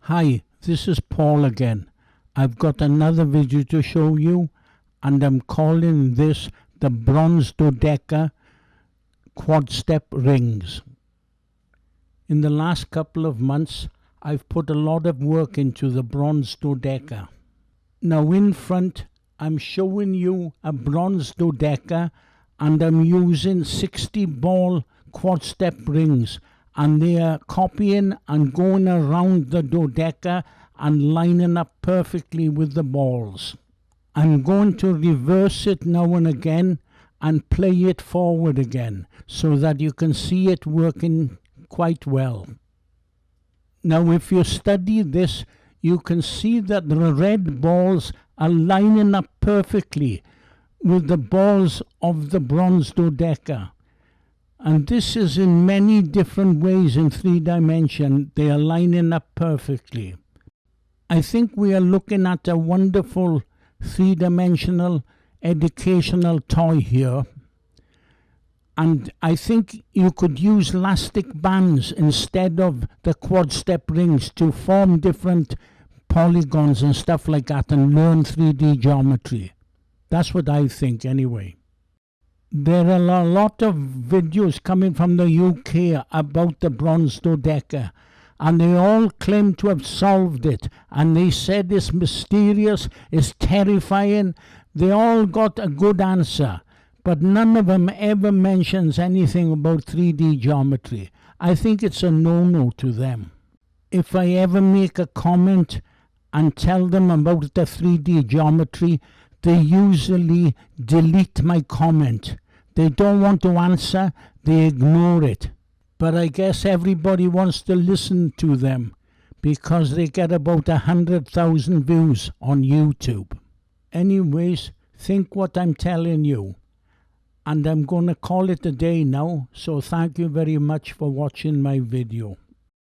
Hi, this is Paul again. I've got another video to show you, and I'm calling this the Bronze Dodecahedron quad step rings. In the last couple of months, I've put a lot of work into the Bronze Dodecahedron. Now in front, I'm showing you a Bronze Dodecahedron, and I'm using 60 ball quad step rings, and they are copying and going around the dodeca and lining up perfectly with the balls. I'm going to reverse it now and again and play it forward again so that you can see it working quite well. Now if you study this, you can see that the red balls are lining up perfectly with the balls of the Bronze Dodecahedron. And this is in many different ways in 3 dimensions. They are lining up perfectly. I think we are looking at a wonderful 3-dimensional educational toy here. And I think you could use elastic bands instead of the quad step rings to form different polygons and stuff like that and learn 3D geometry. That's what I think anyway. There are a lot of videos coming from the UK about the Bronze Dodecahedron, and they all claim to have solved it, and they said it's mysterious, it's terrifying. They all got a good answer, but none of them ever mentions anything about 3D geometry. I think it's a no-no to them. If I ever make a comment and tell them about the 3D geometry, they usually delete my comment. They don't want to answer, they ignore it. But I guess everybody wants to listen to them because they get about 100,000 views on YouTube. Anyways, think what I'm telling you. And I'm going to call it a day now, so thank you very much for watching my video.